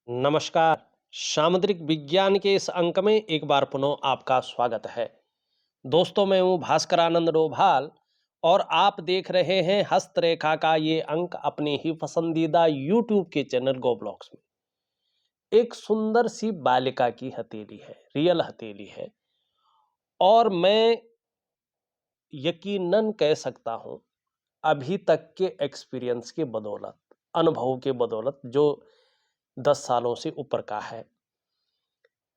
नमस्कार। सामुद्रिक विज्ञान के इस अंक में एक बार पुनः आपका स्वागत है। दोस्तों, मैं हूँ भास्कर आनंद डोभाल और आप देख रहे हैं हस्तरेखा का ये अंक अपने ही पसंदीदा यूट्यूब के चैनल गो ब्लॉग्स में। एक सुंदर सी बालिका की हथेली है, रियल हथेली है। और मैं यकीनन कह सकता हूँ अभी तक के एक्सपीरियंस के बदौलत, अनुभव के बदौलत जो 10 सालों से ऊपर का है,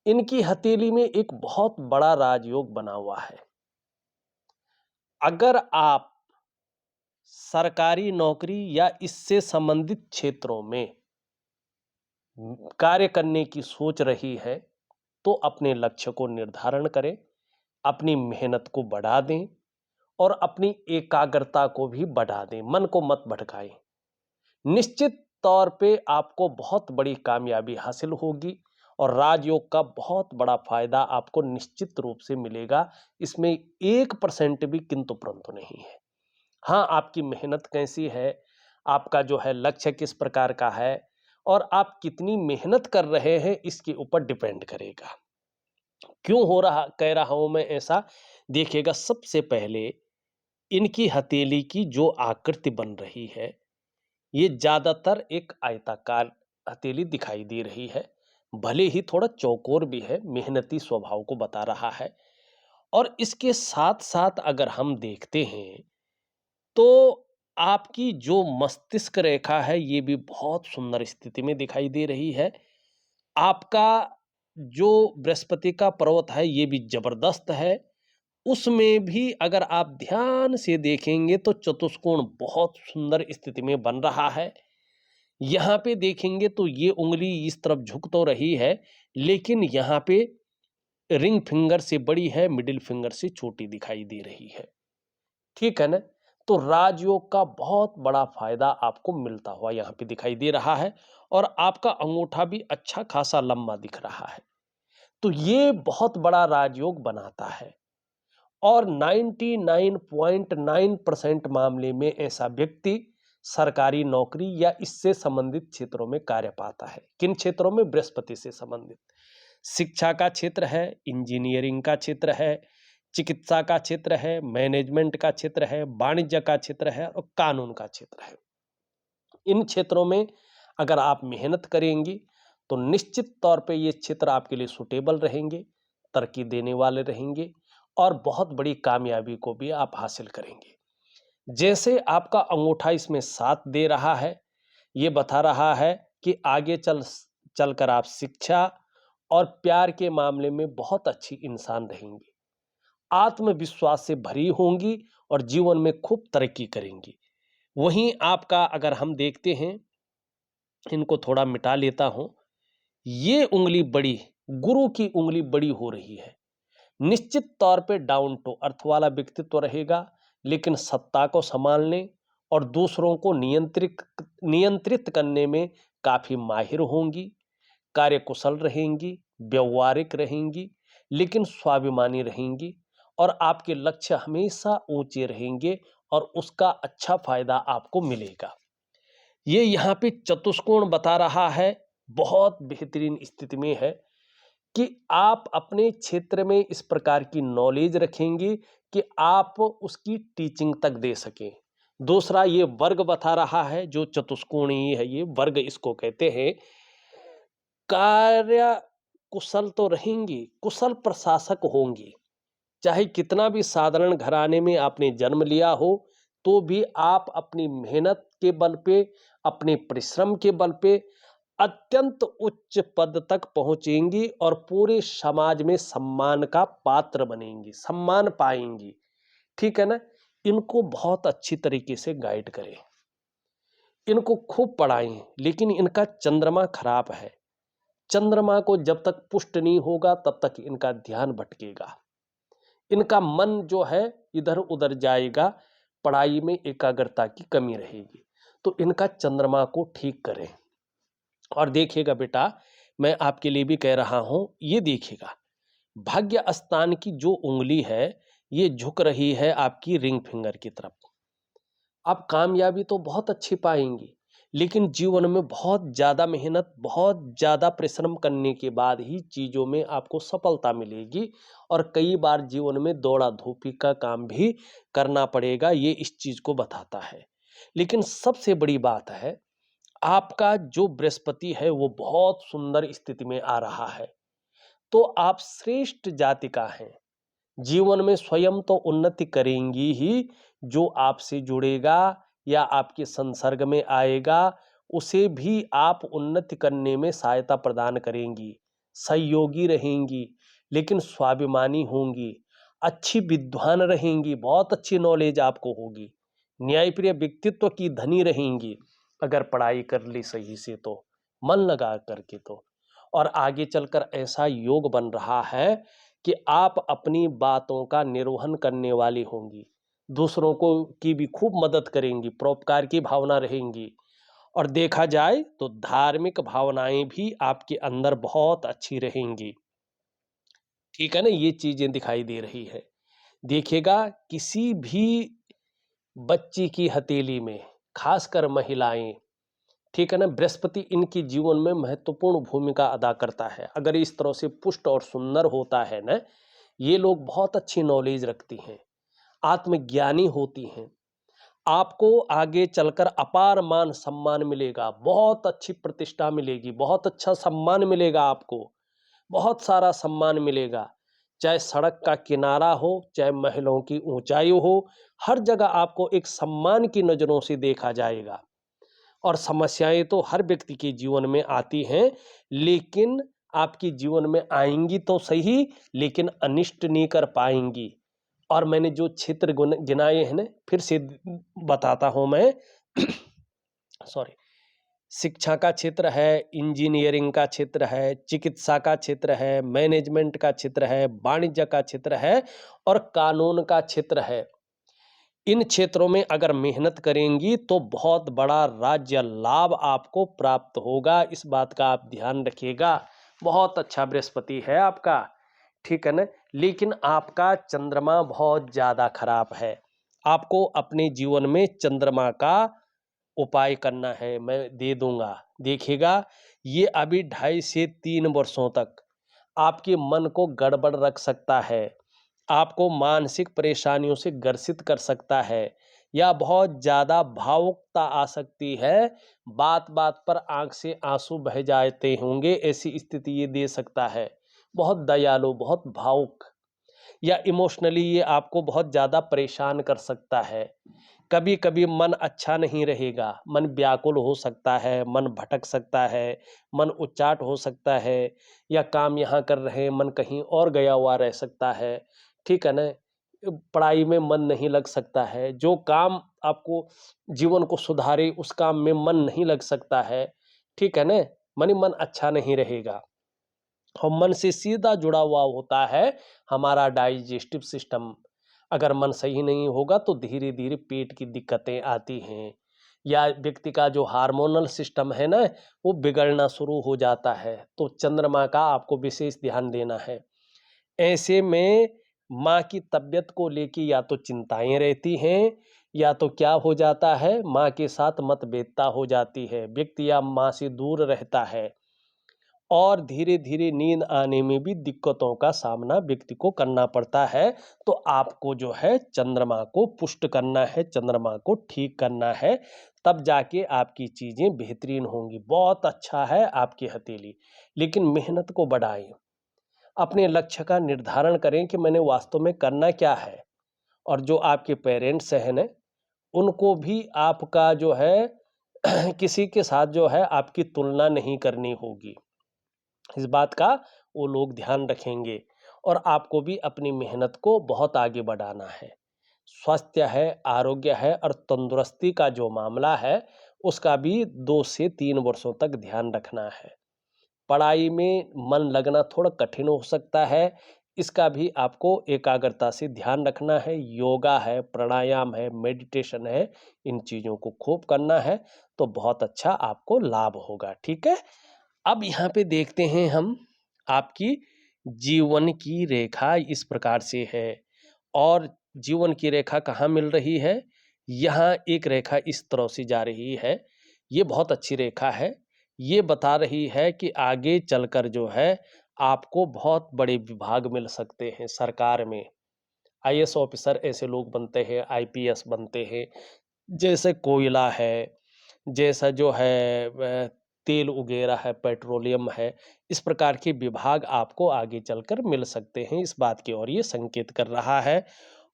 इनकी हथेली में एक बहुत बड़ा राजयोग बना हुआ है। अगर आप सरकारी नौकरी या इससे संबंधित क्षेत्रों में कार्य करने की सोच रही है, तो अपने लक्ष्य को निर्धारण करें, अपनी मेहनत को बढ़ा दें और अपनी एकाग्रता को भी बढ़ा दें, मन को मत भटकाएं। निश्चित तौर पे आपको बहुत बड़ी कामयाबी हासिल होगी और राजयोग का बहुत बड़ा फायदा आपको निश्चित रूप से मिलेगा। इसमें 1% भी किंतु परंतु नहीं है। हाँ, आपकी मेहनत कैसी है, आपका जो है लक्ष्य किस प्रकार का है और आप कितनी मेहनत कर रहे हैं, इसके ऊपर डिपेंड करेगा। क्यों हो रहा कह रहा हूं मैं ऐसा? देखिएगा, सबसे पहले इनकी हथेली की जो आकृति बन रही है, ये ज्यादातर एक आयताकार हथेली दिखाई दे रही है। भले ही थोड़ा चौकोर भी है, मेहनती स्वभाव को बता रहा है। और इसके साथ साथ अगर हम देखते हैं तो आपकी जो मस्तिष्क रेखा है, ये भी बहुत सुंदर स्थिति में दिखाई दे रही है। आपका जो बृहस्पति का पर्वत है, ये भी जबरदस्त है। उसमें भी अगर आप ध्यान से देखेंगे तो चतुष्कोण बहुत सुंदर स्थिति में बन रहा है। यहाँ पे देखेंगे तो ये उंगली इस तरफ झुक तो रही है, लेकिन यहाँ पे रिंग फिंगर से बड़ी है, मिडिल फिंगर से छोटी दिखाई दे रही है। ठीक है ना? तो राजयोग का बहुत बड़ा फायदा आपको मिलता हुआ यहाँ पे दिखाई दे रहा है और आपका अंगूठा भी अच्छा खासा लंबा दिख रहा है। तो ये बहुत बड़ा राजयोग बनाता है और 99.9% मामले में ऐसा व्यक्ति सरकारी नौकरी या इससे संबंधित क्षेत्रों में कार्य पाता है। किन क्षेत्रों में? बृहस्पति से संबंधित। शिक्षा का क्षेत्र है, इंजीनियरिंग का क्षेत्र है, चिकित्सा का क्षेत्र है, मैनेजमेंट का क्षेत्र है, वाणिज्य का क्षेत्र है और कानून का क्षेत्र है। इन क्षेत्रों में अगर आप मेहनत करेंगी तो निश्चित तौर पे ये क्षेत्र आपके लिए सुटेबल रहेंगे, तरक्की देने वाले रहेंगे और बहुत बड़ी कामयाबी को भी आप हासिल करेंगे। जैसे आपका अंगूठा इसमें साथ दे रहा है, ये बता रहा है कि आगे चलकर आप शिक्षा और प्यार के मामले में बहुत अच्छी इंसान रहेंगी, आत्मविश्वास से भरी होंगी और जीवन में खूब तरक्की करेंगी। वहीं आपका अगर हम देखते हैं, इनको थोड़ा मिटा लेता हूं, ये उंगली बड़ी, गुरु की उंगली बड़ी हो रही है। निश्चित तौर पे डाउन टू अर्थ वाला व्यक्तित्व रहेगा, लेकिन सत्ता को संभालने और दूसरों को नियंत्रित नियंत्रित करने में काफी माहिर होंगी, कार्यकुशल रहेंगी, व्यवहारिक रहेंगी, लेकिन स्वाभिमानी रहेंगी और आपके लक्ष्य हमेशा ऊंचे रहेंगे और उसका अच्छा फायदा आपको मिलेगा। ये यहाँ पे चतुष्कोण बता रहा है, बहुत बेहतरीन स्थिति में है कि आप अपने क्षेत्र में इस प्रकार की नॉलेज रखेंगे कि आप उसकी टीचिंग तक दे सकें। दूसरा, ये वर्ग बता रहा है, जो चतुष्कोणीय है, ये वर्ग इसको कहते हैं। कार्य कुशल तो रहेंगी, कुशल प्रशासक होंगी। चाहे कितना भी साधारण घराने में आपने जन्म लिया हो, तो भी आप अपनी मेहनत के बल पे, अपने परिश्रम के बल पे अत्यंत उच्च पद तक पहुंचेंगी और पूरे समाज में सम्मान का पात्र बनेंगी, सम्मान पाएंगी। ठीक है ना? इनको बहुत अच्छी तरीके से गाइड करें, इनको खूब पढ़ाएं, लेकिन इनका चंद्रमा खराब है। चंद्रमा को जब तक पुष्ट नहीं होगा तब तक इनका ध्यान भटकेगा, इनका मन जो है इधर उधर जाएगा, पढ़ाई में एकाग्रता की कमी रहेगी। तो इनका चंद्रमा को ठीक करें। और देखिएगा बेटा, मैं आपके लिए भी कह रहा हूं, ये देखिएगा, भाग्य स्थान की जो उंगली है, ये झुक रही है आपकी रिंग फिंगर की तरफ। आप कामयाबी तो बहुत अच्छी पाएंगी, लेकिन जीवन में बहुत ज़्यादा मेहनत, बहुत ज़्यादा परिश्रम करने के बाद ही चीज़ों में आपको सफलता मिलेगी और कई बार जीवन में दौड़ा-धूपी का काम भी करना पड़ेगा, ये इस चीज़ को बताता है। लेकिन सबसे बड़ी बात है, आपका जो बृहस्पति है वो बहुत सुंदर स्थिति में आ रहा है, तो आप श्रेष्ठ जाति का हैं। जीवन में स्वयं तो उन्नति करेंगी ही, जो आपसे जुड़ेगा या आपके संसर्ग में आएगा, उसे भी आप उन्नति करने में सहायता प्रदान करेंगी, सहयोगी रहेंगी, लेकिन स्वाभिमानी होंगी, अच्छी विद्वान रहेंगी, बहुत अच्छी नॉलेज आपको होगी, न्यायप्रिय व्यक्तित्व की धनी रहेंगी, अगर पढ़ाई कर ली सही से तो, मन लगा करके तो। और आगे चलकर ऐसा योग बन रहा है कि आप अपनी बातों का निर्वहन करने वाली होंगी, दूसरों को की भी खूब मदद करेंगी, परोपकार की भावना रहेंगी और देखा जाए तो धार्मिक भावनाएं भी आपके अंदर बहुत अच्छी रहेंगी। ठीक है ना, ये चीजें दिखाई दे रही है। देखिएगा किसी भी बच्ची की हथेली में, खासकर महिलाएं, ठीक है ना, बृहस्पति इनकी जीवन में महत्वपूर्ण भूमिका अदा करता है। अगर इस तरह से पुष्ट और सुंदर होता है ना, ये लोग बहुत अच्छी नॉलेज रखती हैं, आत्मज्ञानी होती हैं, आपको आगे चलकर अपार मान सम्मान मिलेगा, बहुत अच्छी प्रतिष्ठा मिलेगी, बहुत अच्छा सम्मान मिलेगा आपको, बहुत सारा सम्मान मिलेगा। चाहे सड़क का किनारा हो, चाहे महलों की ऊंचाई हो, हर जगह आपको एक सम्मान की नज़रों से देखा जाएगा। और समस्याएं तो हर व्यक्ति के जीवन में आती हैं, लेकिन आपके जीवन में आएंगी तो सही, लेकिन अनिष्ट नहीं कर पाएंगी। और मैंने जो क्षेत्र गिनाए हैं ना, फिर से बताता हूं मैं सॉरी, शिक्षा का क्षेत्र है, इंजीनियरिंग का क्षेत्र है, चिकित्सा का क्षेत्र है, मैनेजमेंट का क्षेत्र है, वाणिज्य का क्षेत्र है और कानून का क्षेत्र है। इन क्षेत्रों में अगर मेहनत करेंगी तो बहुत बड़ा राज्य लाभ आपको प्राप्त होगा, इस बात का आप ध्यान रखिएगा। बहुत अच्छा बृहस्पति है आपका, ठीक है ना। लेकिन आपका चंद्रमा बहुत ज़्यादा खराब है, आपको अपने जीवन में चंद्रमा का उपाय करना है, मैं दे दूंगा। देखिएगा ये अभी 2.5 से 3 वर्षों तक आपके मन को गड़बड़ रख सकता है, आपको मानसिक परेशानियों से ग्रसित कर सकता है या बहुत ज़्यादा भावुकता आ सकती है, बात बात पर आंख से आंसू बह जाते होंगे, ऐसी स्थिति ये दे सकता है। बहुत दयालु, बहुत भावुक या इमोशनली ये आपको बहुत ज़्यादा परेशान कर सकता है। कभी कभी मन अच्छा नहीं रहेगा, मन व्याकुल हो सकता है, मन भटक सकता है, मन उच्चाट हो सकता है, या काम यहाँ कर रहे हैं मन कहीं और गया हुआ रह सकता है, ठीक है ना। पढ़ाई में मन नहीं लग सकता है, जो काम आपको जीवन को सुधारे उस काम में मन नहीं लग सकता है, ठीक है ना। मानी मन अच्छा नहीं रहेगा। और मन से सीधा जुड़ा हुआ होता है हमारा डाइजेस्टिव सिस्टम। अगर मन सही नहीं होगा तो धीरे धीरे पेट की दिक्कतें आती हैं, या व्यक्ति का जो हार्मोनल सिस्टम है ना, वो बिगड़ना शुरू हो जाता है। तो चंद्रमा का आपको विशेष ध्यान देना है। ऐसे में माँ की तबीयत को लेके या तो चिंताएं रहती हैं, या तो क्या हो जाता है, माँ के साथ मतभेदता हो जाती है, व्यक्ति या माँ से दूर रहता है और धीरे धीरे नींद आने में भी दिक्कतों का सामना व्यक्ति को करना पड़ता है। तो आपको जो है चंद्रमा को पुष्ट करना है, चंद्रमा को ठीक करना है, तब जाके आपकी चीज़ें बेहतरीन होंगी। बहुत अच्छा है आपकी हथेली, लेकिन मेहनत को बढ़ाएं, अपने लक्ष्य का निर्धारण करें कि मैंने वास्तव में करना क्या है। और जो आपके पेरेंट्स हैं ना, उनको भी आपका जो है किसी के साथ जो है आपकी तुलना नहीं करनी होगी, इस बात का वो लोग ध्यान रखेंगे। और आपको भी अपनी मेहनत को बहुत आगे बढ़ाना है। स्वास्थ्य है, आरोग्य है और तंदुरुस्ती का जो मामला है, उसका भी 2 से 3 वर्षों तक ध्यान रखना है। पढ़ाई में मन लगना थोड़ा कठिन हो सकता है, इसका भी आपको एकाग्रता से ध्यान रखना है। योगा है, प्राणायाम है, मेडिटेशन है, इन चीज़ों को खूब करना है, तो बहुत अच्छा आपको लाभ होगा, ठीक है। अब यहाँ पे देखते हैं हम, आपकी जीवन की रेखा इस प्रकार से है। और जीवन की रेखा कहाँ मिल रही है, यहाँ एक रेखा इस तरह से जा रही है ये बहुत अच्छी रेखा है। ये बता रही है कि आगे चलकर जो है आपको बहुत बड़े विभाग मिल सकते हैं सरकार में। आईएएस ऑफिसर ऐसे लोग बनते हैं, आईपीएस बनते हैं, जैसे कोयला है, जैसा जो है तेल वगैरह है, पेट्रोलियम है, इस प्रकार के विभाग आपको आगे चलकर मिल सकते हैं, इस बात की ओर ये संकेत कर रहा है।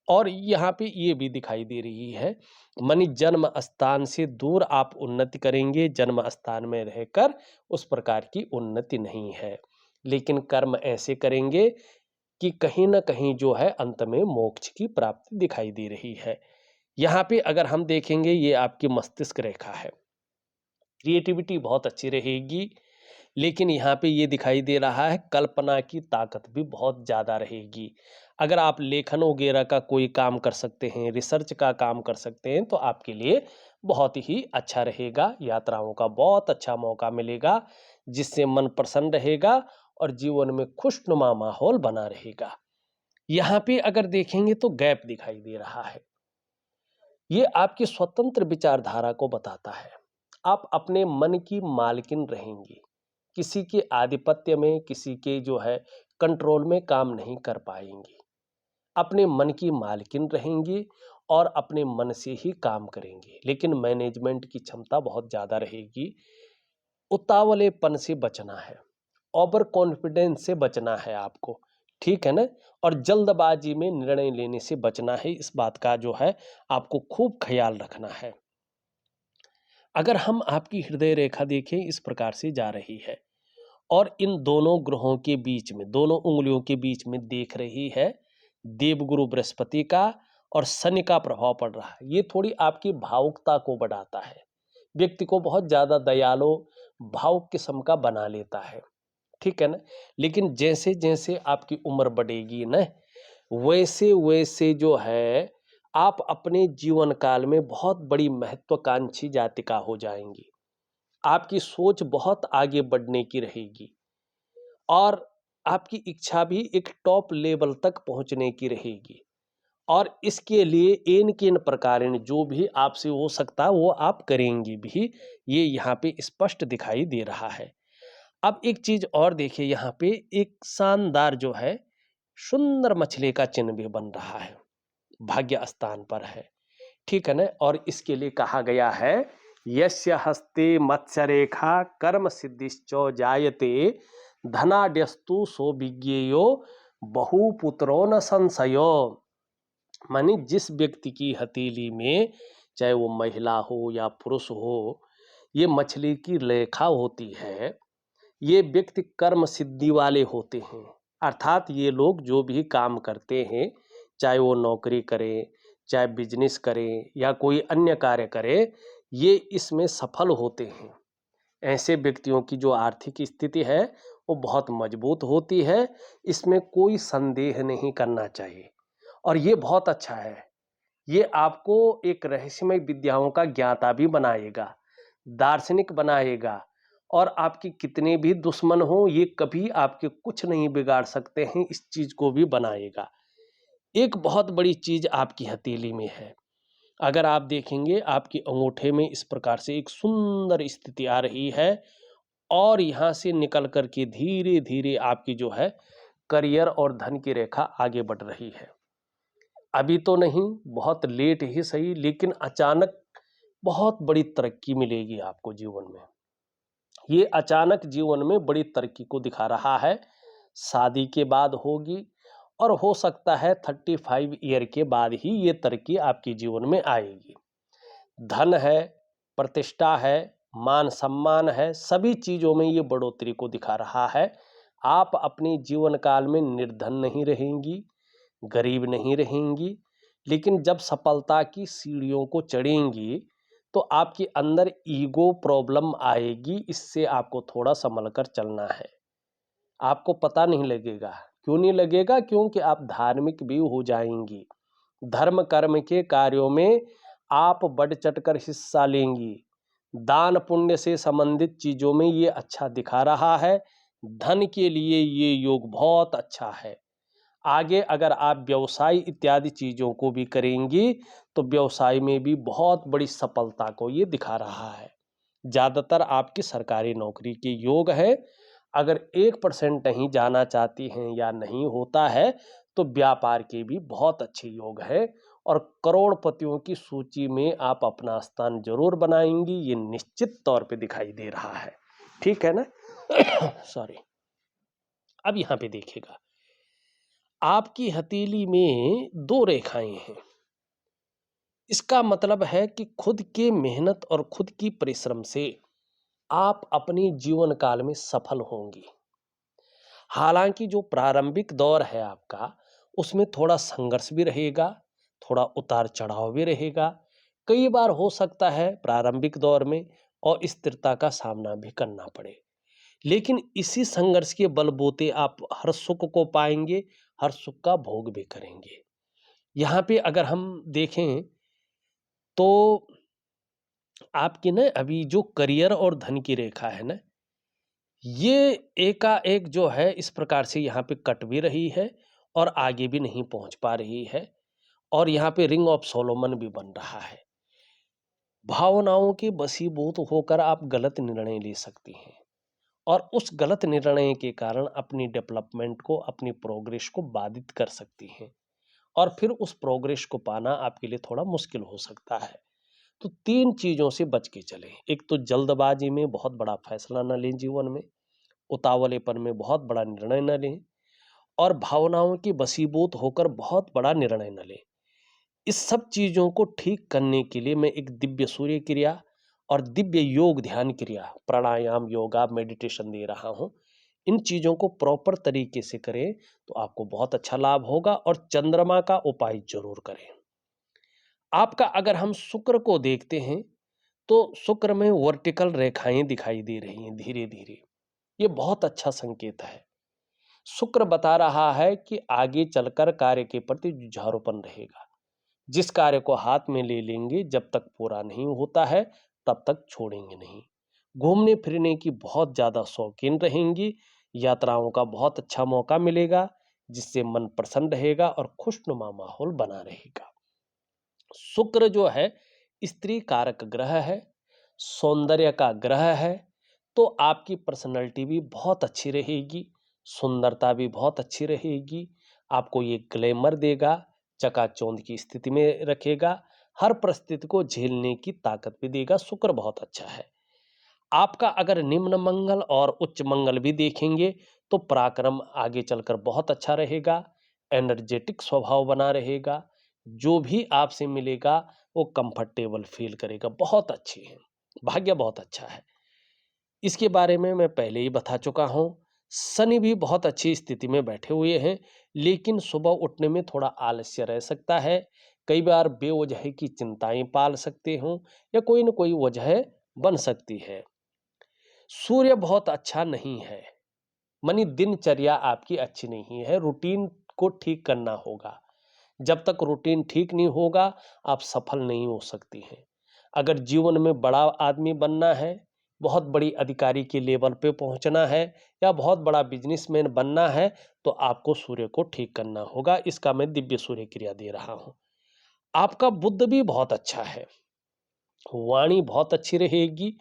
और यहाँ पे ये भी दिखाई दे रही है, मानी जन्म स्थान से दूर आप उन्नति करेंगे, जन्म स्थान में रहकर उस प्रकार की उन्नति नहीं है, लेकिन कर्म ऐसे करेंगे कि कहीं न कहीं जो है अंत में मोक्ष की प्राप्ति दिखाई दे रही है। यहाँ पे अगर हम देखेंगे, ये आपकी मस्तिष्क रेखा है। क्रिएटिविटी बहुत अच्छी रहेगी, लेकिन यहाँ पे ये दिखाई दे रहा है कल्पना की ताकत भी बहुत ज़्यादा रहेगी। अगर आप लेखन वगैरह का कोई काम कर सकते हैं, रिसर्च का काम कर सकते हैं, तो आपके लिए बहुत ही अच्छा रहेगा। यात्राओं का बहुत अच्छा मौका मिलेगा, जिससे मन प्रसन्न रहेगा और जीवन में खुशनुमा माहौल बना रहेगा। यहाँ पे अगर देखेंगे तो गैप दिखाई दे रहा है। ये आपकी स्वतंत्र विचारधारा को बताता है। आप अपने मन की मालकिन रहेंगी। किसी के आधिपत्य में, किसी के जो है कंट्रोल में काम नहीं कर पाएंगी। अपने मन की मालकिन रहेंगी और अपने मन से ही काम करेंगे, लेकिन मैनेजमेंट की क्षमता बहुत ज़्यादा रहेगी। उतावलेपन से बचना है, ओवर कॉन्फिडेंस से बचना है आपको, ठीक है ना? और जल्दबाजी में निर्णय लेने से बचना है, इस बात का जो है आपको खूब ख्याल रखना है। अगर हम आपकी हृदय रेखा देखें, इस प्रकार से जा रही है और इन दोनों ग्रहों के बीच में, दोनों उंगलियों के बीच में देख रही है देवगुरु बृहस्पति का और शनि का प्रभाव पड़ रहा है। ये थोड़ी आपकी भावुकता को बढ़ाता है, व्यक्ति को बहुत ज़्यादा दयालु, भावुक किस्म का बना लेता है, ठीक है ना? लेकिन जैसे जैसे आपकी उम्र बढ़ेगी ना, वैसे वैसे जो है आप अपने जीवन काल में बहुत बड़ी महत्वाकांक्षी जातिका हो जाएंगी। आपकी सोच बहुत आगे बढ़ने की रहेगी और आपकी इच्छा भी एक टॉप लेवल तक पहुंचने की रहेगी। और इसके लिए इन किन प्रकार जो भी आपसे हो सकता है वो आप करेंगी भी, ये यहाँ पे स्पष्ट दिखाई दे रहा है। अब एक चीज और देखिए, यहाँ पे एक शानदार जो है सुंदर मछली का चिन्ह भी बन रहा है, भाग्य स्थान पर है, ठीक है ना? और इसके लिए कहा गया है, यस्य हस्ते मत्स्य रेखा कर्म सिद्धिश्चो जायते धनाड्यस्तु सो विज्ञेयो बहुपुत्रो न संशयो। मानी जिस व्यक्ति की हथेली में, चाहे वो महिला हो या पुरुष हो, ये मछली की रेखा होती है, ये व्यक्ति कर्म सिद्धि वाले होते हैं। अर्थात ये लोग जो भी काम करते हैं, चाहे वो नौकरी करें, चाहे बिजनेस करें या कोई अन्य कार्य करें, ये इसमें सफल होते हैं। ऐसे व्यक्तियों की जो आर्थिक स्थिति है वो बहुत मजबूत होती है, इसमें कोई संदेह नहीं करना चाहिए। और ये बहुत अच्छा है, ये आपको एक रहस्यमय विद्याओं का ज्ञाता भी बनाएगा, दार्शनिक बनाएगा। और आपके कितने भी दुश्मन हो, ये कभी आपके कुछ नहीं बिगाड़ सकते हैं, इस चीज को भी बनाएगा। एक बहुत बड़ी चीज आपकी हथेली में है। अगर आप देखेंगे, आपके अंगूठे में इस प्रकार से एक सुंदर स्थिति आ रही है और यहाँ से निकल कर के धीरे धीरे आपकी जो है करियर और धन की रेखा आगे बढ़ रही है। अभी तो नहीं, बहुत लेट ही सही, लेकिन अचानक बहुत बड़ी तरक्की मिलेगी आपको जीवन में। ये अचानक जीवन में बड़ी तरक्की को दिखा रहा है। शादी के बाद होगी और हो सकता है 35 ईयर के बाद ही ये तरक्की आपके जीवन में आएगी। धन है, प्रतिष्ठा है, मान सम्मान है, सभी चीज़ों में ये बढ़ोतरी को दिखा रहा है। आप अपने जीवन काल में निर्धन नहीं रहेंगी, गरीब नहीं रहेंगी, लेकिन जब सफलता की सीढ़ियों को चढ़ेंगी तो आपके अंदर ईगो प्रॉब्लम आएगी, इससे आपको थोड़ा संभल कर चलना है। आपको पता नहीं लगेगा, क्यों नहीं लगेगा? क्योंकि आप धार्मिक भी हो जाएंगी, धर्म कर्म के कार्यों में आप बढ़ चढ़कर हिस्सा लेंगी, दान पुण्य से संबंधित चीजों में ये अच्छा दिखा रहा है। धन के लिए ये योग बहुत अच्छा है। आगे अगर आप व्यवसाय इत्यादि चीजों को भी करेंगी तो व्यवसाय में भी बहुत बड़ी सफलता को ये दिखा रहा है। ज़्यादातर आपकी सरकारी नौकरी के योग है। अगर 1% नहीं जाना चाहती हैं या नहीं होता है, तो व्यापार के भी बहुत अच्छे योग है और करोड़पतियों की सूची में आप अपना स्थान ज़रूर बनाएँगी, ये निश्चित तौर पे दिखाई दे रहा है। ठीक है ना? सॉरी। अब यहाँ पे देखिएगा, आपकी हथेली में 2 रेखाएँ हैं। इसका मतलब है कि खुद के मेहनत और खुद की परिश्रम से आप अपने जीवन काल में सफल होंगी। हालांकि जो प्रारंभिक दौर है आपका, उसमें थोड़ा संघर्ष भी रहेगा, थोड़ा उतार चढ़ाव भी रहेगा। कई बार हो सकता है प्रारंभिक दौर में अस्थिरता का सामना भी करना पड़े, लेकिन इसी संघर्ष के बलबूते आप हर सुख को पाएंगे, हर सुख का भोग भी करेंगे। यहाँ पे अगर हम देखें तो आपकी ना अभी जो करियर और धन की रेखा है ना, ये एकाएक जो है इस प्रकार से यहाँ पे कट भी रही है और आगे भी नहीं पहुंच पा रही है और यहाँ पे रिंग ऑफ सोलोमन भी बन रहा है। भावनाओं के बसीभूत होकर आप गलत निर्णय ले सकती हैं और उस गलत निर्णय के कारण अपनी डेवलपमेंट को, अपनी प्रोग्रेस को बाधित कर सकती हैं और फिर उस प्रोग्रेस को पाना आपके लिए थोड़ा मुश्किल हो सकता है। तो 3 चीज़ों से बच के चलें। एक तो जल्दबाजी में बहुत बड़ा फैसला ना लें जीवन में, उतावलेपन में बहुत बड़ा निर्णय न लें और भावनाओं की बसीभूत होकर बहुत बड़ा निर्णय न लें। इस सब चीज़ों को ठीक करने के लिए मैं एक दिव्य सूर्य क्रिया और दिव्य योग ध्यान क्रिया, प्राणायाम, योगा, मेडिटेशन दे रहा हूँ। इन चीज़ों को प्रॉपर तरीके से करें तो आपको बहुत अच्छा लाभ होगा और चंद्रमा का उपाय ज़रूर करें। आपका अगर हम शुक्र को देखते हैं, तो शुक्र में वर्टिकल रेखाएँ दिखाई दे रही हैं धीरे-धीरे। ये बहुत अच्छा संकेत है। शुक्र बता रहा है कि आगे चलकर कार्य के प्रति जुझारूपन रहेगा। जिस कार्य को हाथ में ले लेंगे, जब तक पूरा नहीं होता है तब तक छोड़ेंगे नहीं। घूमने फिरने की बहुत ज़्यादा शौकीन रहेंगी। यात्राओं का बहुत अच्छा मौका मिलेगा, जिससे मन प्रसन्न रहेगा और खुशनुमा माहौल बना रहेगा। शुक्र जो है स्त्री कारक ग्रह है, सौंदर्य का ग्रह है, तो आपकी पर्सनैलिटी भी बहुत अच्छी रहेगी, सुंदरता भी बहुत अच्छी रहेगी। आपको ये ग्लैमर देगा, चकाचौंध की स्थिति में रखेगा, हर परिस्थिति को झेलने की ताकत भी देगा। शुक्र बहुत अच्छा है। आपका अगर निम्न मंगल और उच्च मंगल भी देखेंगे तो पराक्रम आगे चलकर बहुत अच्छा रहेगा, एनर्जेटिक स्वभाव बना रहेगा, जो भी आपसे मिलेगा वो कंफर्टेबल फील करेगा। बहुत अच्छी है, भाग्य बहुत अच्छा है। इसके बारे में मैं पहले ही बता चुका हूँ। शनि भी बहुत अच्छी स्थिति में बैठे हुए हैं, लेकिन सुबह उठने में थोड़ा आलस्य रह सकता है। कई बार बेवजह की चिंताएं पाल सकते हो या कोई न कोई वजह बन सकती है। सूर्य बहुत अच्छा नहीं है, मानी दिनचर्या आपकी अच्छी नहीं है, रूटीन को ठीक करना होगा। जब तक रूटीन ठीक नहीं होगा, आप सफल नहीं हो सकती हैं। अगर जीवन में बड़ा आदमी बनना है, बहुत बड़ी अधिकारी के लेवल पे पहुंचना है या बहुत बड़ा बिजनेसमैन बनना है, तो आपको सूर्य को ठीक करना होगा। इसका मैं दिव्य सूर्य क्रिया दे रहा हूं। आपका बुद्ध भी बहुत अच्छा है, वाणी बहुत अच्छी रहेगी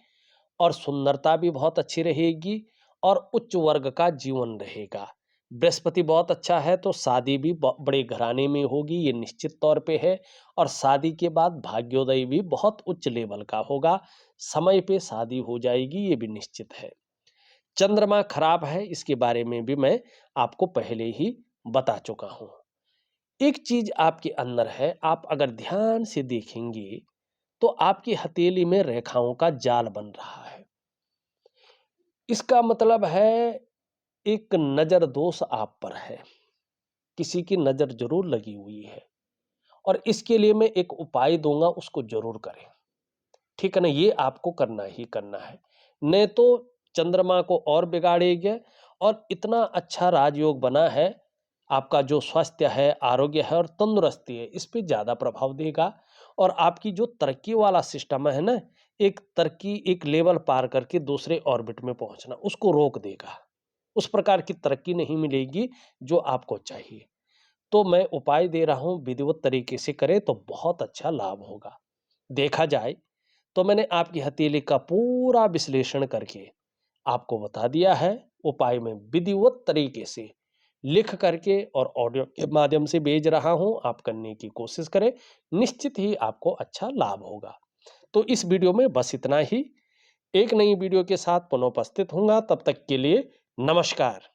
और सुंदरता भी बहुत अच्छी रहेगी और उच्च वर्ग का जीवन रहेगा। बृहस्पति बहुत अच्छा है, तो शादी भी बड़े घराने में होगी, ये निश्चित तौर पे है और शादी के बाद भाग्योदय भी बहुत उच्च लेवल का होगा। समय पे शादी हो जाएगी, ये भी निश्चित है। चंद्रमा खराब है, इसके बारे में भी मैं आपको पहले ही बता चुका हूं। एक चीज आपके अंदर है, आप अगर ध्यान से देखेंगे तो आपकी हथेली में रेखाओं का जाल बन रहा है। इसका मतलब है एक नज़र दोष आप पर है, किसी की नज़र ज़रूर लगी हुई है और इसके लिए मैं एक उपाय दूँगा, उसको ज़रूर करें। ठीक है ना? ये आपको करना ही करना है, नहीं तो चंद्रमा को और बिगाड़ेगा और इतना अच्छा राजयोग बना है, आपका जो स्वास्थ्य है, आरोग्य है और तंदुरुस्ती है, इस पे ज़्यादा प्रभाव देगा और आपकी जो तरक्की वाला सिस्टम है ना, एक तरक्की एक लेवल पार करके दूसरे ऑर्बिट में पहुँचना, उसको रोक देगा। उस प्रकार की तरक्की नहीं मिलेगी जो आपको चाहिए। तो मैं उपाय दे रहा हूँ, विधिवत तरीके से करें तो बहुत अच्छा लाभ होगा। देखा जाए तो मैंने आपकी हथेली का पूरा विश्लेषण करके आपको बता दिया है। उपाय मैं विधिवत तरीके से लिख करके और ऑडियो के माध्यम से भेज रहा हूं, आप करने की कोशिश करें, निश्चित ही आपको अच्छा लाभ होगा। तो इस वीडियो में बस इतना ही। एक नई वीडियो के साथ पुनः उपस्थित होऊंगा, तब तक के लिए नमस्कार।